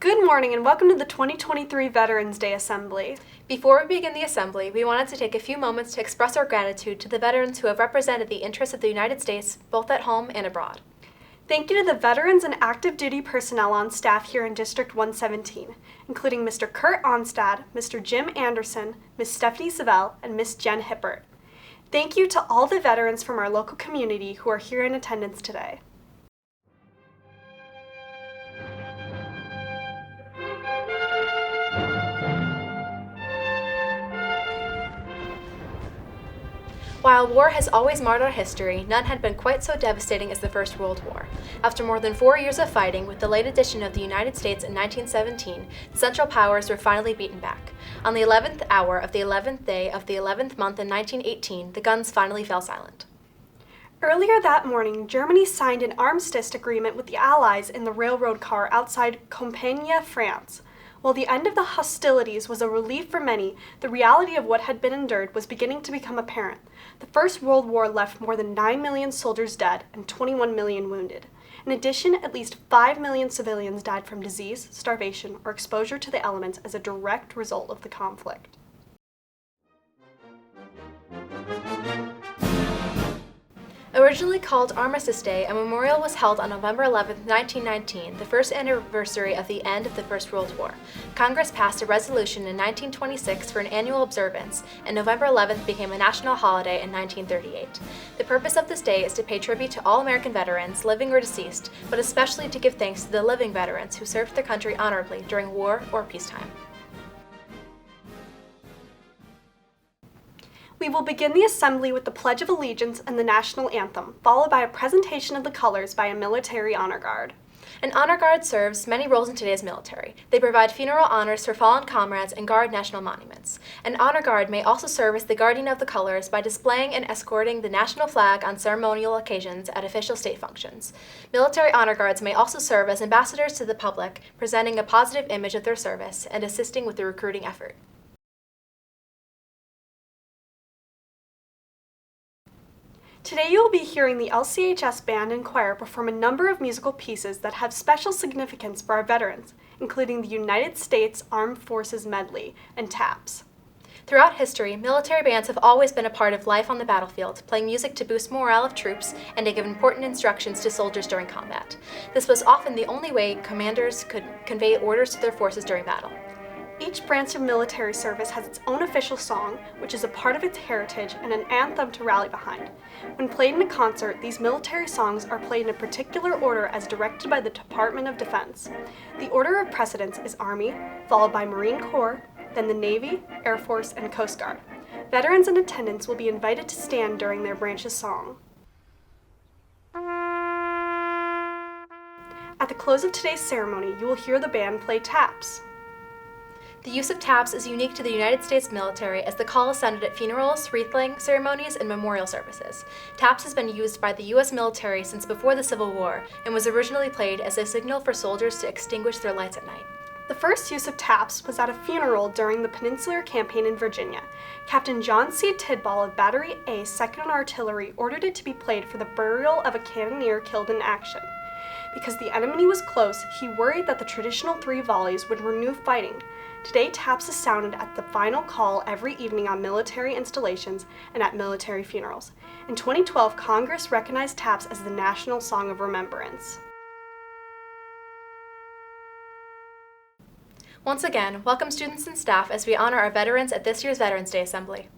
Good morning and welcome to the 2023 Veterans Day Assembly. Before we begin the assembly, we wanted to take a few moments to express our gratitude to the veterans who have represented the interests of the United States, both at home and abroad. Thank you to the veterans and active duty personnel on staff here in District 117, including Mr. Kurt Onstad, Mr. Jim Anderson, Ms. Stephanie Savell, and Ms. Jen Hippert. Thank you to all the veterans from our local community who are here in attendance today. While war has always marred our history, none had been quite so devastating as the First World War. After more than 4 years of fighting, with the late addition of the United States in 1917, the Central Powers were finally beaten back. On the 11th hour of the 11th day of the 11th month in 1918, the guns finally fell silent. Earlier that morning, Germany signed an armistice agreement with the Allies in the railroad car outside Compiègne, France. While the end of the hostilities was a relief for many, the reality of what had been endured was beginning to become apparent. The First World War left more than 9 million soldiers dead and 21 million wounded. In addition, at least 5 million civilians died from disease, starvation, or exposure to the elements as a direct result of the conflict. Originally called Armistice Day, a memorial was held on November 11, 1919, the first anniversary of the end of the First World War. Congress passed a resolution in 1926 for an annual observance, and November 11th became a national holiday in 1938. The purpose of this day is to pay tribute to all American veterans, living or deceased, but especially to give thanks to the living veterans who served their country honorably during war or peacetime. We will begin the assembly with the Pledge of Allegiance and the National Anthem, followed by a presentation of the colors by a military honor guard. An honor guard serves many roles in today's military. They provide funeral honors for fallen comrades and guard national monuments. An honor guard may also serve as the guardian of the colors by displaying and escorting the national flag on ceremonial occasions at official state functions. Military honor guards may also serve as ambassadors to the public, presenting a positive image of their service and assisting with the recruiting effort. Today you will be hearing the LCHS Band and Choir perform a number of musical pieces that have special significance for our veterans, including the United States Armed Forces Medley and taps. Throughout history, military bands have always been a part of life on the battlefield, playing music to boost morale of troops and to give important instructions to soldiers during combat. This was often the only way commanders could convey orders to their forces during battle. Each branch of military service has its own official song, which is a part of its heritage and an anthem to rally behind. When played in a concert, these military songs are played in a particular order as directed by the Department of Defense. The order of precedence is Army, followed by Marine Corps, then the Navy, Air Force, and Coast Guard. Veterans in attendance will be invited to stand during their branch's song. At the close of today's ceremony, you will hear the band play taps. The use of taps is unique to the United States military as the call is sounded at funerals, wreath-laying ceremonies, and memorial services. Taps has been used by the U.S. military since before the Civil War and was originally played as a signal for soldiers to extinguish their lights at night. The first use of taps was at a funeral during the Peninsular Campaign in Virginia. Captain John C. Tidball of Battery A, 2nd Artillery, ordered it to be played for the burial of a cannoneer killed in action. Because the enemy was close, he worried that the traditional 3 volleys would renew fighting. Today, taps is sounded at the final call every evening on military installations and at military funerals. In 2012, Congress recognized taps as the National Song of Remembrance. Once again, welcome students and staff as we honor our veterans at this year's Veterans Day Assembly.